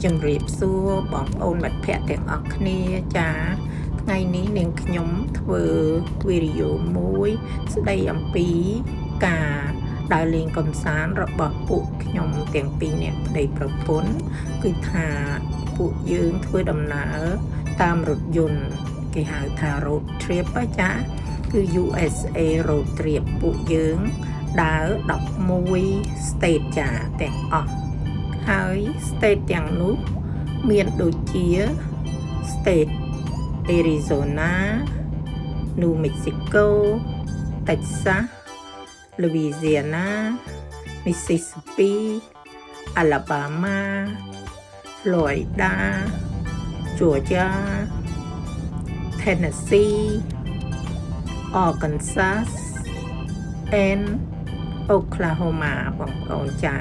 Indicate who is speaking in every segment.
Speaker 1: ជំរាបសួរបងប្អូនមិត្តភក្តិទាំងអស់គ្នាចាថ្ងៃនេះនាងខ្ញុំធ្វើវីដេអូមួយស្ដីអំពីការដើរលេងកម្សាន្តរបស់ពួកខ្ញុំទាំងពីរនាក់ប្តីប្រពន្ធគឺថាពួកយើងធ្វើដំណើរតាមរថយន្តគេហៅថា road trip ចាគឺ USA road trip ពួកយើងដើរ11 state ចាទាំងអស់ហើយ state ទាំងនោះមានដូចជា state Arizona New Mexico Texas Louisiana Mississippi Alabama Florida Georgia Tennessee Arkansas and Oklahoma បងប្អូនចា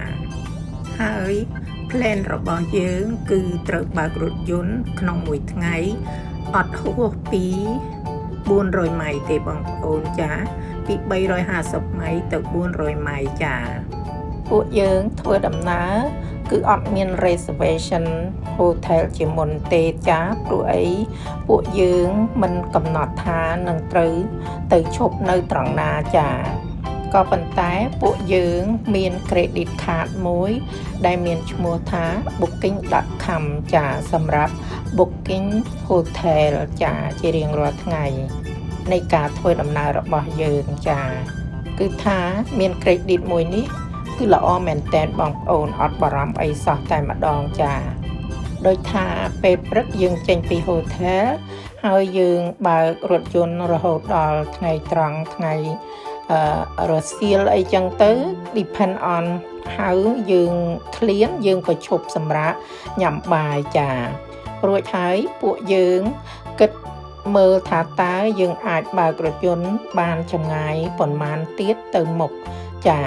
Speaker 1: ហើយ plan របស់យើងគឺត្រូវបើករថយន្តក្នុងមួយថ្ងៃអត់ហួសពី400ម៉ៃទេបងប្អូនចាពី350ម៉ៃទៅ400ម៉ៃចាពួកយើងធ្វើដំណើរគឺអត់មាន reservation hotel ជាមុនទេចាព្រោះអីពួកយើងមិនកំណត់ថានឹងត្រូវទៅឈប់នៅត្រង់ណាចាក៏ប៉ុន្តែពួកយើងមាន credit card មួយដែលមានឈ្មោះថា booking.com ចាសម្រាប់ booking hotel ចាជារៀងរាល់ថ្ងៃនៃការធ្វើដំណើររបស់យើងចាគឺថាមាន credit មួយនេះគឺល្អមែនតើបងប្អូនអត់បារម្ភអីសោះតែម្ដងចាដោយថាពេលព្រឹកយើងចេញពី hotel ហើយយើងបើករថយន្តរហូតដល់ថ្ងៃត្រង់ថ្ងៃរសៀលអីចឹងទៅ depend on ហើយយើងឃ្លានយើងក៏ឈប់សម្រាប់ញ៉ាំបាយចារួចហើយពួកយើងគិតមើលថាតើយើងអាចបើករថយន្តបានចម្ងាយប៉ុន្មានទៀតទៅមុខចា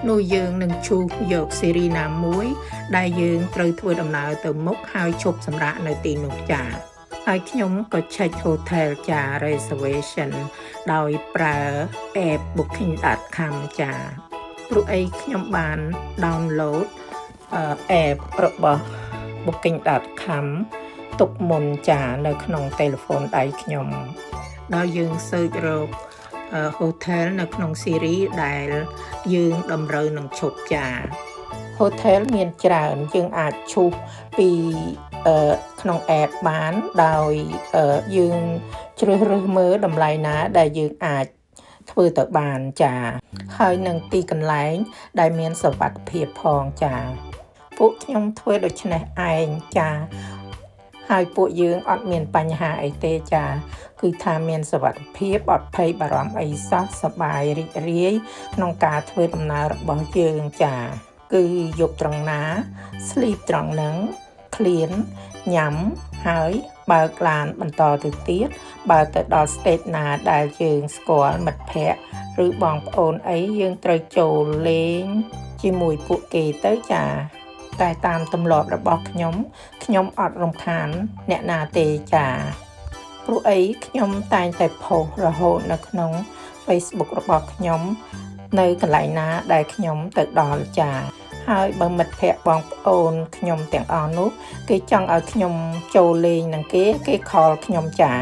Speaker 1: នោះយើងនឹងឈូសយកស៊េរីណាមួយដែលយើងត្រូវធ្វើដំណើរទៅមុខហើយឈប់សម្រាកនៅទីនោះចាហើយខ្ញុំក៏ check hotel ចា reservation ដោយប្រើ app booking.com ចាព្រោះអីខ្ញុំបាន download app របស់ booking.com ទុកមុនចានៅក្នុង telephone ដៃខ្ញុំដល់យើង search រកhotel នៅក្នុង series ដែលយើងតម្រូវនឹងឈប់ចា hotel មានច្រើនយើងអាចឈូសពីក្នុង app បានដោយយើងជ្រើសរើសមើលតម្លៃណាដែលយើងអាចធ្វើទៅបានចាហើយនឹងទីកន្លែងដែលមានសុវត្ថិភាពផងចាពួកខ្ញុំធ្វើដូច្នេះឯងចាហើយពួកយើងអត់មានបញ្ហាអីទេចាគឺថាមានសុវត្ថិភាពអត់ភ័យបារម្ភអីសោះសប្បាយរីករាយក្នុងការធ្វើដំណើររបស់យើងចាគឺយប់ត្រង់ណា sleep ត្រង់ហ្នឹងឃ្លានញ៉ាំហើយបើកឡានបន្តទៅទៀតបើទៅដល់ state ណាដែលយើងស្គាល់មិត្តភ័ក្តិឬបងប្អូនអីយើងត្រូវចូលលេងជាមួយពួកគេទៅចាតែតាមទម្លាប់របស់ខ្ញុំអត់រំខានអ្នកណាទេចាព្រោះអីខ្ញុំតែងតែផុសរហូតនៅក្នុង Facebook របស់ខ្ញុំនៅកន្លែងណាដែលខ្ញុំទៅដល់ចាហើយបើមិត្តភ័ក្តិបងប្អូនខ្ញុំទាំងអស់នោះគេចង់ឲ្យខ្ញុំចូលលេងនឹងគេ call ខ្ញុំចា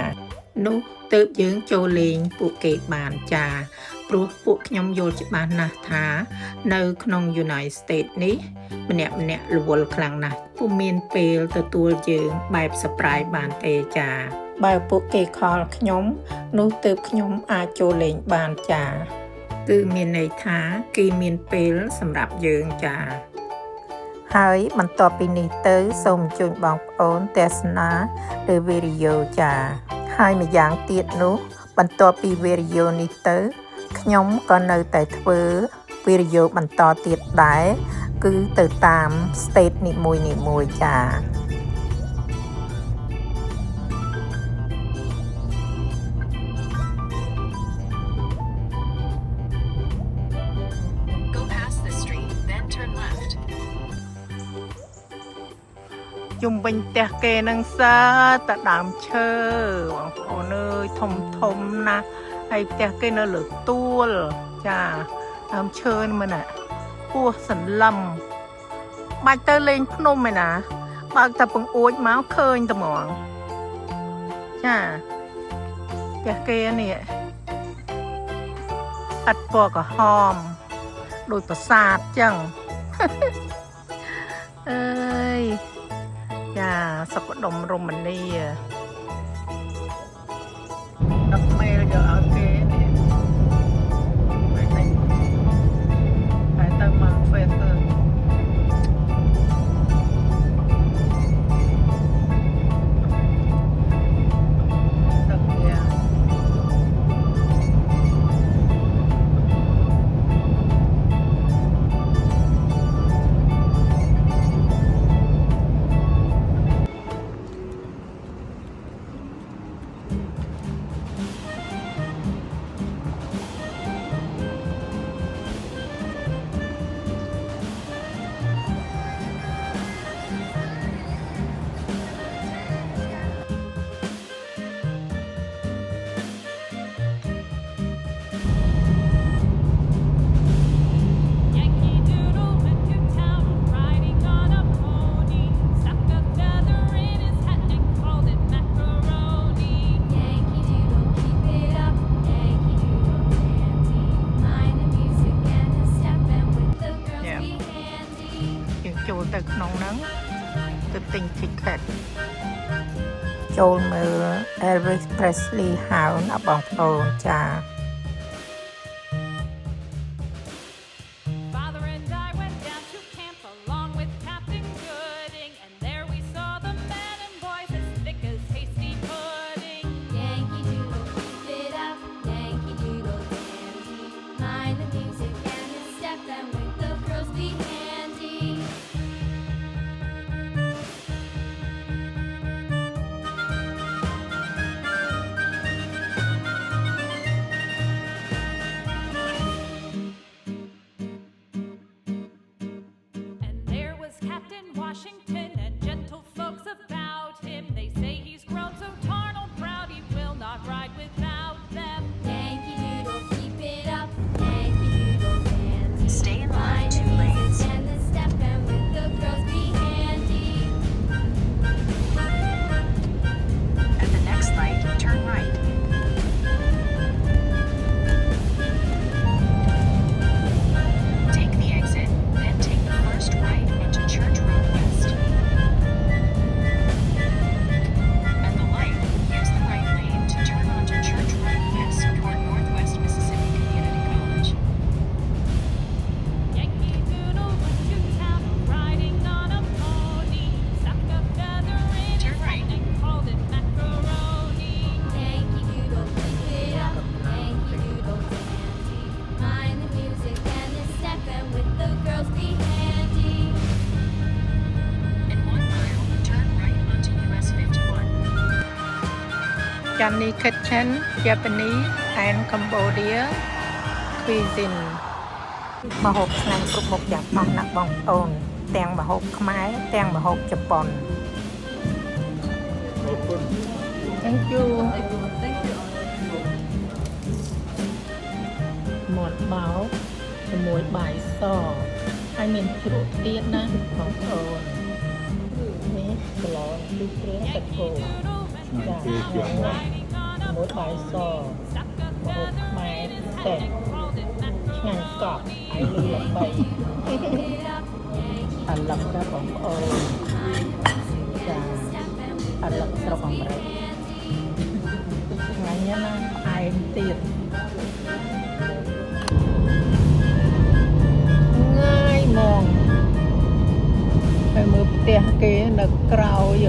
Speaker 1: នោះទើបយើងចូលលេងពួកគេបានចាព្រោះពួកខ្ញុំយល់ច្បាស់ណាស់ថានៅក្នុង United States នេះម្នាក់រវល់ខ្លាំងណាស់ពុំមានពេលទទួលយើងបែប surprise បានទេចាបើពួកគេ call ខ្ញុំនោះទើបខ្ញុំអាចចូលលេងបានចាគឺមានន័យថាគេមានពេលសម្រាប់យើងចាហើយបន្ទាប់ពីនេះទៅសូមអញ្ជើញបងប្អូនទស្សនាលើវីដេអូចាហើយម្យ៉ាងទៀតនោះបន្ទាប់ពីវីដេអូនេះទៅខ្ញុំក៏នៅតែធ្វើវីដេអូបន្តទៀតដែរគឺទៅតាម state នីមួយចាជុំវិញផ្ទះគេនឹងសើតដើមឈើបងប្អូនអើយធំណាស់ហើយផ្ទះគេនៅលើទួលចាដើមឈើនេះមែនណាពោះសន្លឹមបាច់ទៅលេងភ្នំឯណា បើកតែពងអួចមកឃើញតែហ្មងចាផ្ទះគេនេះឥតពណ៌ក្រហមដូចប្រាសាទចឹងអើយចាសុខដុមរមនាដឹកមេលយកឲ្យគេនេះហើយទៅមក Facebook ចូលទៅក្នុងហ្នឹងទៅទិញ ticket ចូលមើល Elvis Presley ហើយណាបងប្អូនចា
Speaker 2: Father and I went down to camp along with Captain Gooding, and there we saw the men and boys as thick as hasty pudding.
Speaker 3: Yankee Doodle, keep it up, Yankee Doodle dandy. Mind the music and the step, and with the girls be handy.
Speaker 2: And there was Captain Washington and gentle folks about him. They say he's grown so tarnal proud he will not ride without them.
Speaker 3: Yankee Doodle, keep it up, Yankee Doodle dandy.
Speaker 4: Stay in line,
Speaker 3: Mind the
Speaker 4: 2 lanes.
Speaker 3: music and the step, and with the girls be handy.
Speaker 4: At the next light, turn right. Take the exit, then take the first right into Church Road West. At the light, use the right lane to turn onto Church Road West toward Northwest Mississippi Community College.
Speaker 2: Yankee Doodle went to town riding on a pony. Stuck a feather in
Speaker 4: Turn
Speaker 2: his
Speaker 4: right.
Speaker 2: hat and called it macaroni.
Speaker 3: Yankee Doodle, keep it up, Yankee Doodle dandy. Mind the music and the step, and with the girls be handy.
Speaker 4: In 1 mile, turn right onto US 51.
Speaker 1: Johnny Kitchen Japanese and Cambodia cuisine ម្ហូបឆ្ងាញ់គ្រប់មុខយ៉ាងអស់ណាស់បងប្អូនទាំងម្ហូបខ្មែរទាំងម្ហូបជប៉ុន Thank you មាត់បោកជាមួយបាយសហើយមានជ្រក់ទៀតណាបងប្អូននេះក្លោលីគ្រឿងទឹកគោ ចាមួយបាយសម្ហូបខ្មែរតែឆ្ងាញ់កប់ហើយលឺល្បីអាឡឹកណាបងប្អូនចាអាឡឹកស្រុកអាមេរិកឆ្ងាញ់ណាស់ផ្អែមទៀតងាយហ្មងហើយមើលផ្ទះគេនៅក្រោយ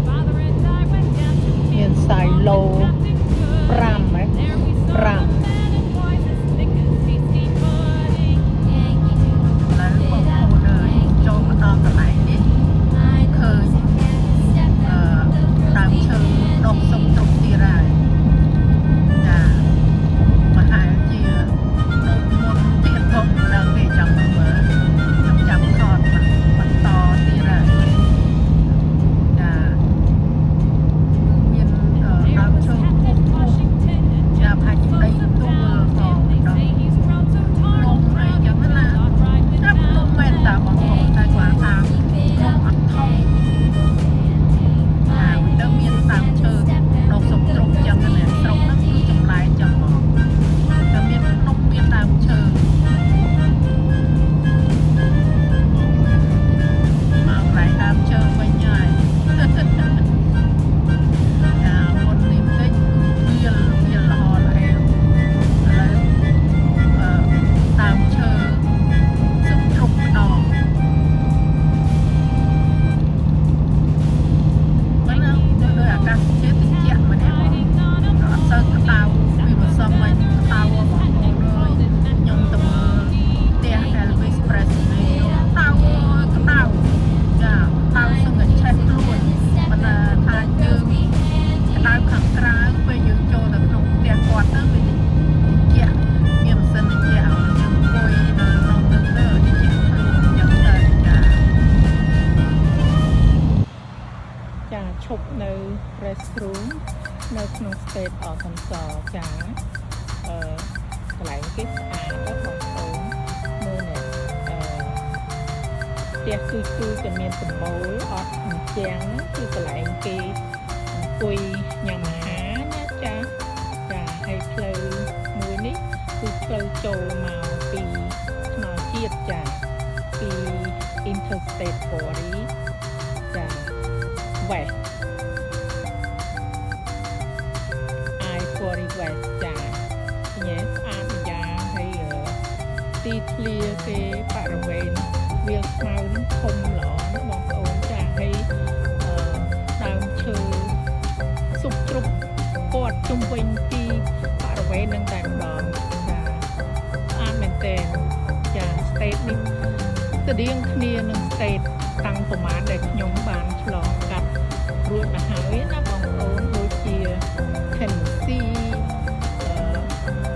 Speaker 2: Father and I went down to
Speaker 1: មានសាយឡូ
Speaker 2: Captain Gooding.
Speaker 1: 5
Speaker 2: There we saw the men and boys as thick as hasty pudding.
Speaker 3: Yankee Doodle,
Speaker 1: ឥឡូវបងប្អូនអើយចូលមកដល់កន្លែងនេះ
Speaker 3: mind the
Speaker 1: ឃើញ
Speaker 3: music and the step, and with the
Speaker 1: ដើម
Speaker 3: girls
Speaker 1: ឈើ
Speaker 3: be
Speaker 1: ដុះ
Speaker 3: handy.
Speaker 1: សុំទុកទៀតហើយចាមហាជាដូចមុនទៀតផងដល់គេចាំមើលខ្ញុំចាំថតបន្តទៀតហើយចាមាន
Speaker 2: There
Speaker 1: ដើម
Speaker 2: was
Speaker 1: ឈើ
Speaker 2: Captain Washington and
Speaker 1: ចា
Speaker 2: gentle
Speaker 1: ផាច់ដី
Speaker 2: folks
Speaker 1: restroom នៅក្នុង state Arkansas ចាកន្លែងគេស្អាតណាស់បងប្អូនមើលនេះផ្ទះគឺតែមានដំបូលអត់អញ្ចឹងគឺកន្លែងគេអង្គុយញ៉ាំអាហារណាចាហើយផ្លូវមួយនេះគឺផ្លូវចូលមកពីថ្នល់ជាតិចាពី Interstate 40ចា West I-40 West ចាញ៉ែស្អាតម្យ៉ាងហើយទីធ្លាគេបរិវេណវាលស្មៅនឹងធំល្អណាស់បងប្អូនចាហើយដើមឈើស៊ុបជ្រុបព័ទ្ធជុំវិញទីបរិវេណនឹងតែម្ដងចាស្អាតមែនទែនចា state នេះស្តៀងគ្នានឹង state តាំងប្រមាណដែលខ្ញុំបានឆ្លងកាត់រួចមកហើយណាបងប្អូនដូចជា Tennessee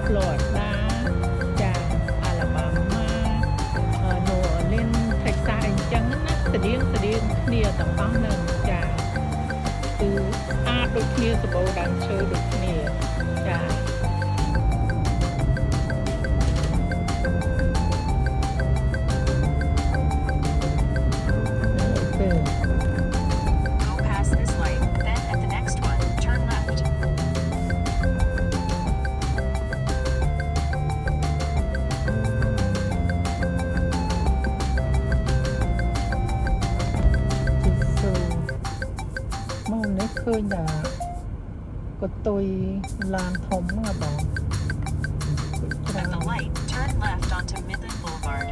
Speaker 1: Florida ចា Alabama New Orleans Texas អីចឹងណាស្តៀងគ្នាទាំងអស់ហ្នឹងចាគឺស្អាតដូចគ្នាសម្បូរដើមឈើដូចគ្នាចា
Speaker 4: Go past this light, then at the next one, turn left. មកនេះឃើញថាក៏តុយឡានធំណាបង At the light, turn left onto Midland Boulevard.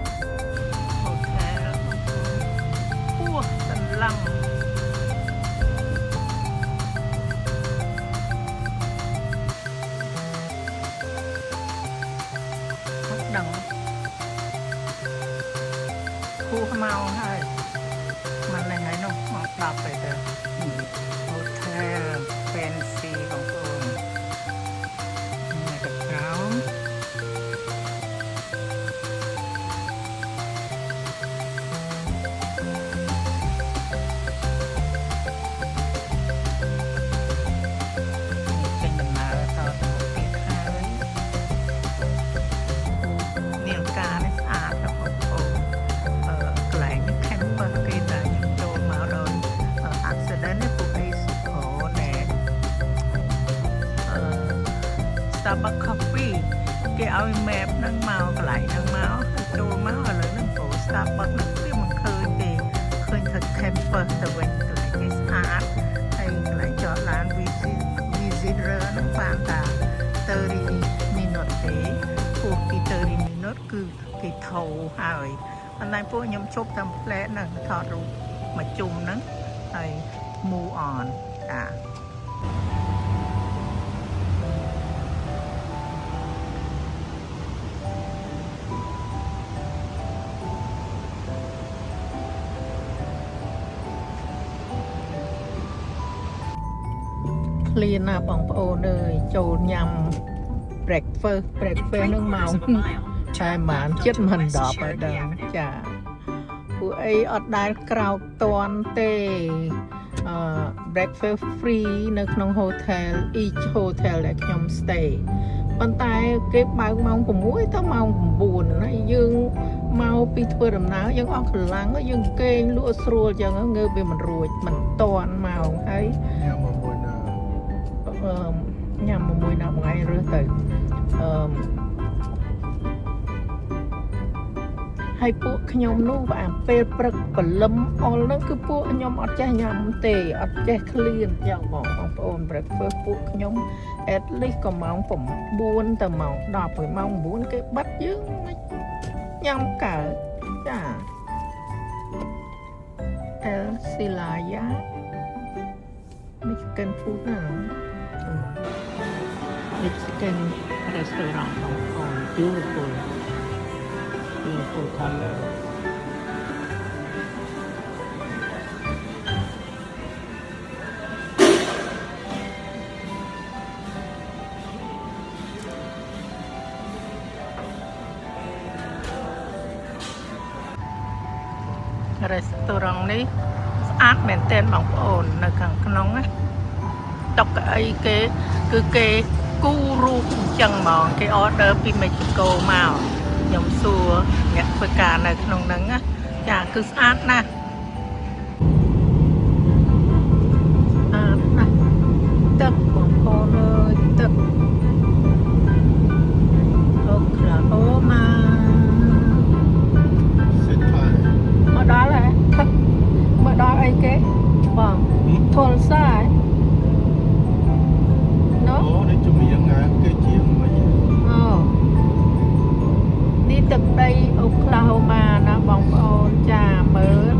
Speaker 1: ហូថែលពោះសន្លឹងអត់ដឹងគូមកហើយមិនណែហើយនោះមក10ទៅទៅ Hotel Fancy បងប្អូននេះកក្រោមចេញដំណើរតទៅមុខទៀតហើយនាងការនេះស្អាតណាស់បងប្អូនកន្លែងនេះ camper គេតែខ្ញុំចូលមកដល់ accident នេះពួកគេសុខណែStarbucks Coffee គេឲ្យ map ហ្នឹងមកកន្លែងហ្នឹងមកចូលមកឥឡូវហ្នឹងព្រោះ Starbucks ហ្នឹងវាមិនឃើញទេឃើញថា camper ទៅវិញកន្លែងគេស្អាតហើយកន្លែងចតឡាន visitor ហ្នឹងបានតា30 minute ទេពោះពី30 minute គឺគេថោហើយប៉ុន្តែពួកខ្ញុំជប់តាមផ្លែហ្នឹងថតរូបមកជុំហ្នឹងហើយ move on ចា ឃ្លានណាបងប្អូនអើយចូលញ៉ាំ breakfast
Speaker 4: In
Speaker 1: ហ្នឹង
Speaker 4: 3
Speaker 1: មក
Speaker 4: quarters of a mile,
Speaker 1: ឆែ
Speaker 4: turn
Speaker 1: បាន
Speaker 4: left
Speaker 1: ចិត្ត
Speaker 4: onto
Speaker 1: មិន
Speaker 4: West
Speaker 1: 10ហើយ
Speaker 4: Cherokee
Speaker 1: ដឹង
Speaker 4: Avenue.
Speaker 1: ចាពួកអីអត់ដែលក្រោកតន់ទេbreakfast free នៅក្នុង hotel each hotel ដែលខ្ញុំ stay ប៉ុន្តែគេបើកម៉ោង6ទៅម៉ោង9ហើយយើងមកពីធ្វើដំណើរយើងអស់កម្លាំងយើងគេងលក់ស្រួលចឹងងើបវាមិនរួចមិនតន់ម៉ោងហើយញ៉ាំមួយណាមួយថ្ងៃរើសទៅហើយពួកខ្ញុំនោះអាពេលព្រឹកព្រលឹមអល់ហ្នឹងគឺពួកខ្ញុំអត់ចេះញ៉ាំទេអត់ចេះឃ្លានយ៉ាងបងប្អូន breakfast ពួកខ្ញុំ at least ក៏ម៉ោង9ទៅម៉ោង10ហើយម៉ោង9គេបិទយើងញ៉ាំកើតចា El Silaya Mexican food ណា Mexican restaurant បងប្អូន beautiful color រេស្តូរ៉ង់នេះស្អាតមែនទែនបងប្អូននៅខាងក្នុងណា តុកអីគេគឺគេគូរូបអញ្ចឹងហ្មងគេ order ពីមេស៊ីកូមកខ្ញុំសួរអ្នកធ្វើការនៅក្នុងហ្នឹងណាចាគឺស្អាតណាស់ទឹកបងប្អូនអើយទឹកអូក្លាអូម៉ាមកដល់ហើយមកដល់អីគេបងធុលសាយណូនេះជំនាញគេជាមិនអូនេះទឹកដីអូក្លាអូម៉ាណាបងប្អូនចាមើល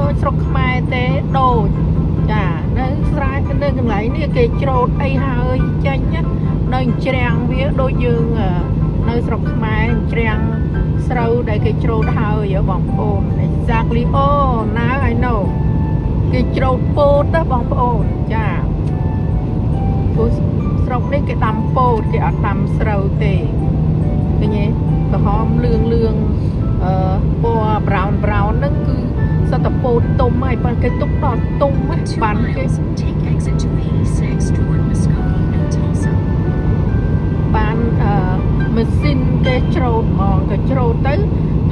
Speaker 1: ដូចស្រុកខ្មែរទេដូចចានៅស្រែនៅកន្លែងនេះគេច្រូតអីហើយចាញ់ណានៅច្រាំងវាដូចយើងនៅស្រុកខ្មែរច្រាំងស្រូវដែលគេច្រូតហើយបងប្អូន exactly oh now I know គេច្រូតពោតណាបងប្អូនចាព្រោះស្រុកនេះគេដាំពោតគេអត់ដាំស្រូវទេឃើញទេក្រហមលឿងពណ៌ brown ហ្នឹងគឺសត្វពោតទុំហើយប៉ុន្តែគេទុកដល់ទុំបានគេ
Speaker 5: Take exit to 86 toward Muskogee and Tulsa.
Speaker 1: បានម៉ាស៊ីនគេច្រូតហ្មងគេច្រូតទៅ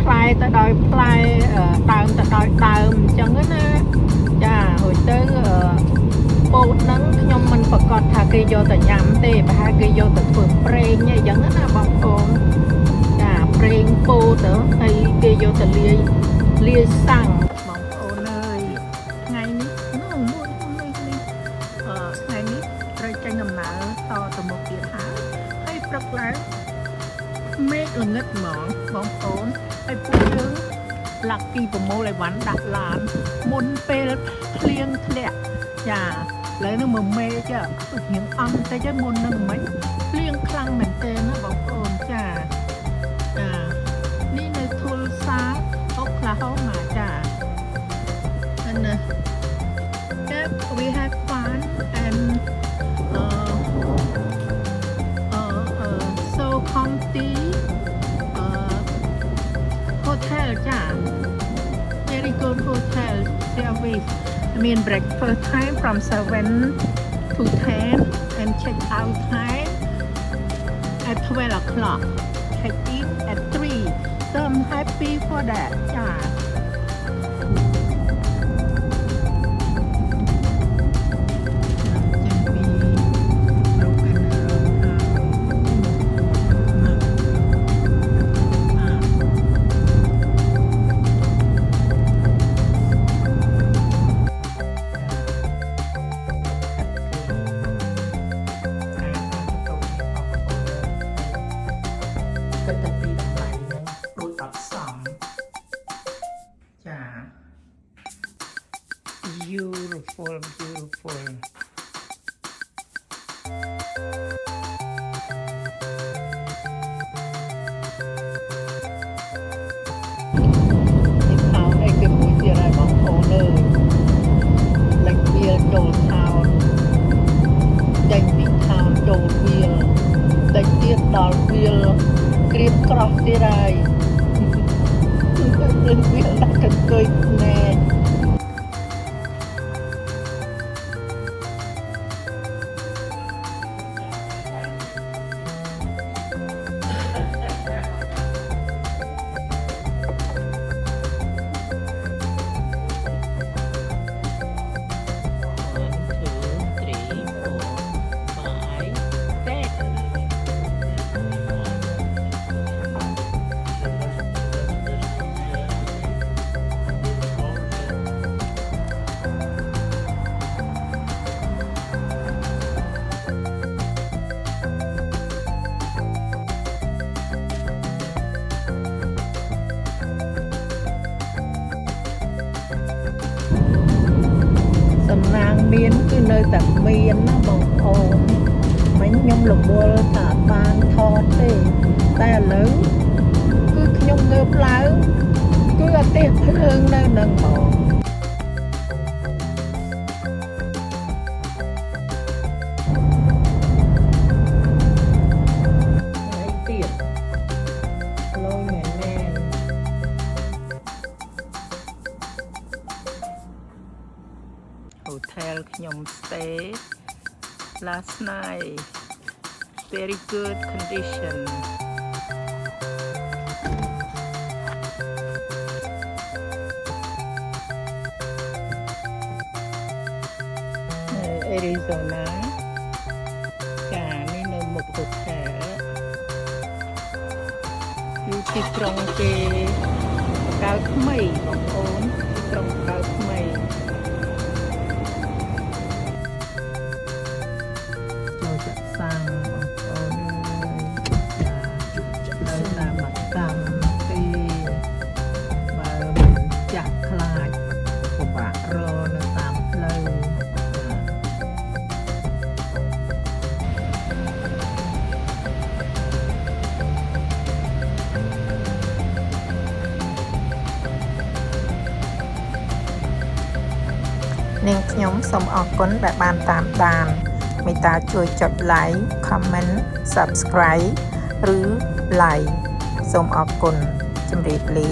Speaker 1: ផ្លែទៅដោយផ្លែដើមទៅដោយដើមអញ្ចឹងណាចារួចទៅពោតហ្នឹងខ្ញុំមិនប្រកាសថាគេយកទៅញ៉ាំទេប្រហែលគេយកទៅធ្វើប្រេងអីចឹងណាបងប្អូនចាប្រេងពោតទៅហើយគេយកទៅលាយសាំងបងប្អូនអើយថ្ងៃនេះមួយថ្ងៃនេះត្រូវចេញដំណើរតទៅមុខទៀតហើយព្រឹកឡើងមេឃល្ងិតហ្មងបងប្អូនហើយពួកយើងលាក់ពីប្រមូលអីវ៉ាន់ដាក់ឡានមុនពេលភ្លៀងធ្លាក់ចាឥឡូវនេះមើលមេឃដូចញ៉ាំអង្គតិចមុននឹងមិនភ្លៀងខ្លាំងមែនទែនណាបងប្អូនចានេះនៅធុលសាអូក្លាហូម៉ាចាand we have fun and so comfy hotel ចា very good hotel service I mean breakfast time from 7 to 10 and check out time at 12 o'clock check in at 3 so I'm happy for that ចាbeautiful អីគេមួយទៀតហើយបងប្អូនអើយលេចវាចូលថោនចេញពីថោនចូលវាលេចទៀតដល់វាក្រៀមក្រោះទៀតហើយគឺវាដាក់កន្ទុយណែសំណាងមានគឺនៅតែមានណាបងប្អូនមិញខ្ញុំរវល់ថាបានថតទេតែឥឡូវគឺខ្ញុំងើបឡើងគឺអាទេសភ្លើងនៅនឹងហ្មងhotel ខ្ញុំ stay last night very good condition Arizona ចានេះនៅមុខហូថែលគឺទីក្រុងគេកៅថ្មីបងប្អូនទីក្រុងកៅថ្មីចូលចាក់សាំងបងប្អូនអើយចានៅតាមមកតាមទីបើមិនចាក់ខ្លាចពិបាករនៅតាមផ្លូវនាងខ្ញុំសូមអរគុណដែលបានតាមដានមេត្តាជួយចុច like comment subscribe ឬ like សូមអរគុណជម្រាបលា